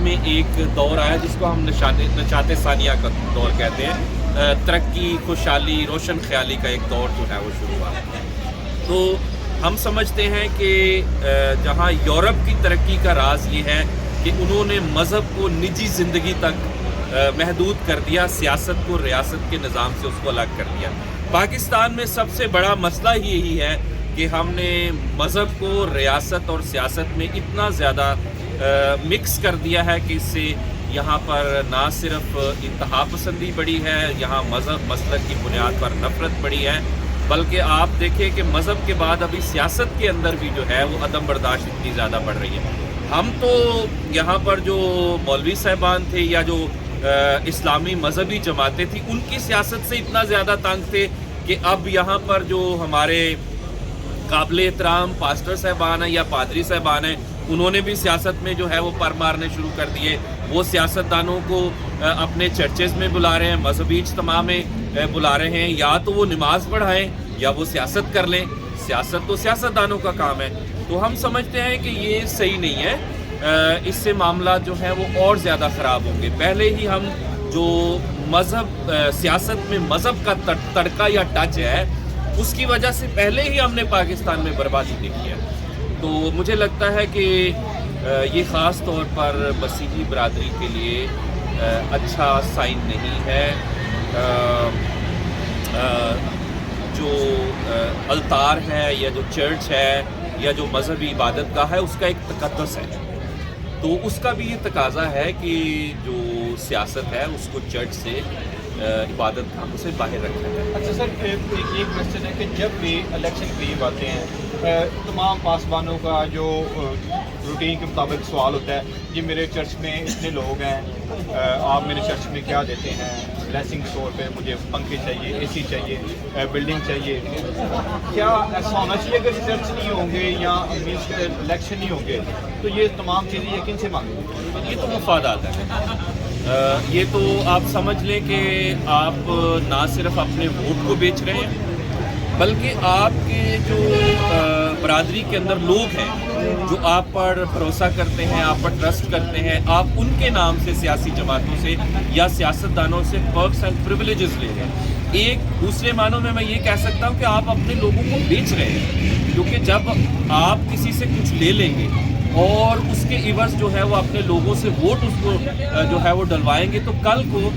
میں ایک دور آیا جس کو ہم نشاط ثانیہ کا دور کہتے ہیں. ترقی، خوشحالی، روشن خیالی کا ایک دور جو ہے وہ شروع ہوا. تو ہم سمجھتے ہیں کہ جہاں یورپ کی ترقی کا راز یہ ہے کہ انہوں نے مذہب کو نجی زندگی تک محدود کر دیا، سیاست کو ریاست کے نظام سے اس کو الگ کر دیا. پاکستان میں سب سے بڑا مسئلہ یہی ہے کہ ہم نے مذہب کو ریاست اور سیاست میں اتنا زیادہ مکس کر دیا ہے کہ اس سے یہاں پر نہ صرف انتہا پسندی بڑھی ہے، یہاں مذہب مسلک کی بنیاد پر نفرت بڑھی ہے، بلکہ آپ دیکھیں کہ مذہب کے بعد ابھی سیاست کے اندر بھی جو ہے وہ عدم برداشت اتنی زیادہ بڑھ رہی ہے. ہم تو یہاں پر جو مولوی صاحبان تھے یا جو اسلامی مذہبی جماعتیں تھیں ان کی سیاست سے اتنا زیادہ تنگ تھے کہ اب یہاں پر جو ہمارے قابل احترام پاسٹر صاحبان ہیں یا پادری صاحبان ہیں انہوں نے بھی سیاست میں جو ہے وہ پر مارنے شروع کر دیے. وہ سیاستدانوں کو اپنے چرچز میں بلا رہے ہیں، مذہبی اجتماع میں بلا رہے ہیں، یا تو وہ نماز پڑھائیں یا وہ سیاست کر لیں. سیاست تو سیاستدانوں کا کام ہے. تو ہم سمجھتے ہیں کہ یہ صحیح نہیں ہے. اس سے معاملات جو ہیں وہ اور زیادہ خراب ہوں گے. پہلے ہی ہم جو مذہب سیاست میں مذہب کا تڑکا یا ٹچ ہے اس کی وجہ سے پہلے ہی ہم نے پاکستان میں بربادی دیکھی ہے. تو مجھے لگتا ہے کہ یہ خاص طور پر مسیحی برادری کے لیے اچھا سائن نہیں ہے. جو التار ہے یا جو چرچ ہے یا جو مذہبی عبادت گاہ ہے اس کا ایک تقدس ہے، تو اس کا بھی یہ تقاضا ہے کہ جو سیاست ہے اس کو چرچ سے عبادت گاہوں سے باہر رکھا جائے. اچھا سر، ایک کوشچن ہے کہ جب بھی الیکشن قریب آتے ہیں تمام پاسبانوں کا جو روٹین کے مطابق سوال ہوتا ہے جی میرے چرچ میں اتنے لوگ ہیں، آپ میرے چرچ میں کیا دیتے ہیں؟ بلیسنگ کے طور پہ مجھے پنکھے چاہیے، اے سی چاہیے، بلڈنگ چاہیے. کیا ایسا ہونا چاہیے اگر چرچ نہیں ہوں گے یا الیکشن نہیں ہوں گے تو یہ تمام چیزیں یہ کن سے مانگیں گے؟ یہ تو مفادات ہے. یہ تو آپ سمجھ لیں کہ آپ نہ صرف اپنے ووٹ کو بیچ رہے ہیں بلکہ آپ کے جو برادری کے اندر لوگ ہیں جو آپ پر بھروسہ کرتے ہیں، آپ پر ٹرسٹ کرتے ہیں، آپ ان کے نام سے سیاسی جماعتوں سے یا سیاستدانوں سے پرکس اینڈ پریویلیجز لے رہے ہیں. ایک دوسرے معنوں میں یہ کہہ سکتا ہوں کہ آپ اپنے لوگوں کو بیچ رہے ہیں، کیونکہ جب آپ کسی سے کچھ لے لیں گے اور اس کے عوض جو ہے وہ اپنے لوگوں سے ووٹ اس کو جو ہے وہ ڈلوائیں گے تو کل کو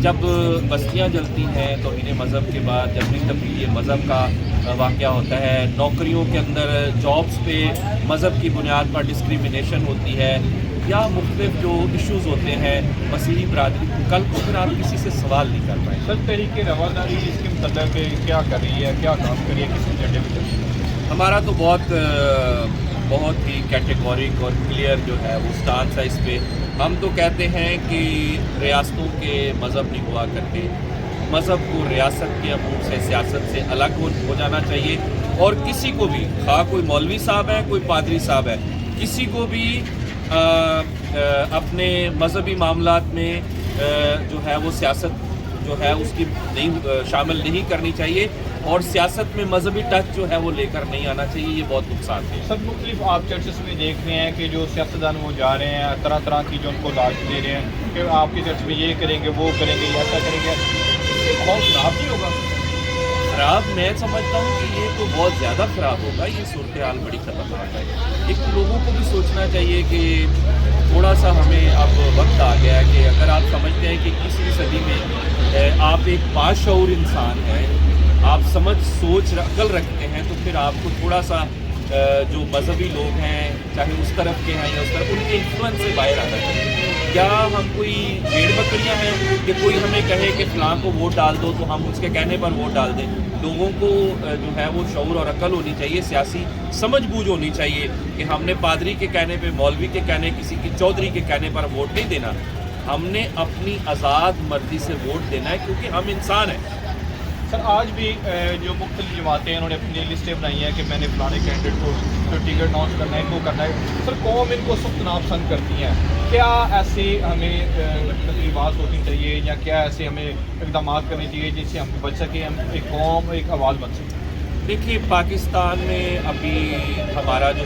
جب بستیاں جلتی ہیں توہین مذہب کے بعد، جب بھی تبدیلی مذہب کا واقعہ ہوتا ہے، نوکریوں کے اندر جابس پہ مذہب کی بنیاد پر ڈسکریمنیشن ہوتی ہے یا مختلف جو ایشوز ہوتے ہیں مسیحی برادری کو، کل کو پھر آپ کسی سے سوال نہیں کر پائیں. سر تحریک رواداری اس کے متعلق کیا کر رہی ہے، کیا کام کر رہی ہے، کس ایجنڈے پہ چل رہی ہے؟ ہمارا تو بہت ہی کیٹیگورک اور کلیئر جو ہے وہ سٹانس ہے اس پہ. ہم تو کہتے ہیں کہ ریاستوں کے مذہب نہیں ہوا کرتے، مذہب کو ریاست کے امور سے، سیاست سے الگ ہو جانا چاہیے، اور کسی کو بھی، خواہ کوئی مولوی صاحب ہے، کوئی پادری صاحب ہے، کسی کو بھی اپنے مذہبی معاملات میں جو ہے وہ سیاست جو ہے اس کی شامل نہیں کرنی چاہیے، اور سیاست میں مذہبی ٹچ جو ہے وہ لے کر نہیں آنا چاہیے. یہ بہت نقصان ہے. سب مختلف آپ چرچز میں دیکھ رہے ہیں کہ جو سیاستدان وہ جا رہے ہیں طرح طرح کی جو ان کو لاج دے رہے ہیں کہ آپ کے چرچ میں یہ کریں گے، وہ کریں گے، ایسا کریں گے. بہت خراب نہیں ہوگا؟ خراب میں سمجھتا ہوں کہ یہ تو بہت زیادہ خراب ہوگا. یہ صورتحال بڑی خطرناک ہے. ایک لوگوں کو بھی سوچنا چاہیے کہ تھوڑا سا ہمیں اب وقت آ گیا ہے کہ اگر آپ سمجھتے ہیں کہ 21ویں صدی میں آپ ایک باشعور انسان ہیں، آپ سمجھ سوچ عقل رکھتے ہیں، تو پھر آپ کو تھوڑا سا جو مذہبی لوگ ہیں چاہے اس طرف کے ہیں یا اس طرف، ان کے انفلوئنس سے باہر آنا چاہیے. کیا ہم کوئی بھیڑ بکریاں ہیں کہ کوئی ہمیں کہے کہ فلاں کو ووٹ ڈال دو تو ہم اس کے کہنے پر ووٹ ڈال دیں؟ لوگوں کو جو ہے وہ شعور اور عقل ہونی چاہیے، سیاسی سمجھ بوجھ ہونی چاہیے کہ ہم نے پادری کے کہنے پہ، مولوی کے کہنے، کسی کی چودھری کے کہنے پر ووٹ نہیں دینا. ہم نے اپنی آزاد مرضی سے ووٹ دینا ہے کیونکہ ہم انسان ہیں. سر آج بھی جو مختلف جماعتیں انہوں نے اپنی لسٹیں بنائی ہیں کہ میں نے فلانے کینڈیڈیٹ کو جو ٹکٹ اناؤنس کرنا ہے وہ کرنا ہے. سر قوم ان کو سخت ناپسند کرتی ہیں، کیا ایسے ہمیں تقریبات ہونی چاہیے یا کیا ایسے ہمیں اقدامات کرنے چاہیے جس سے ہم بچ سکیں، ہم ایک قوم، ایک آواز بن سکیں؟ دیکھیے پاکستان میں ابھی ہمارا جو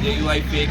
JUIP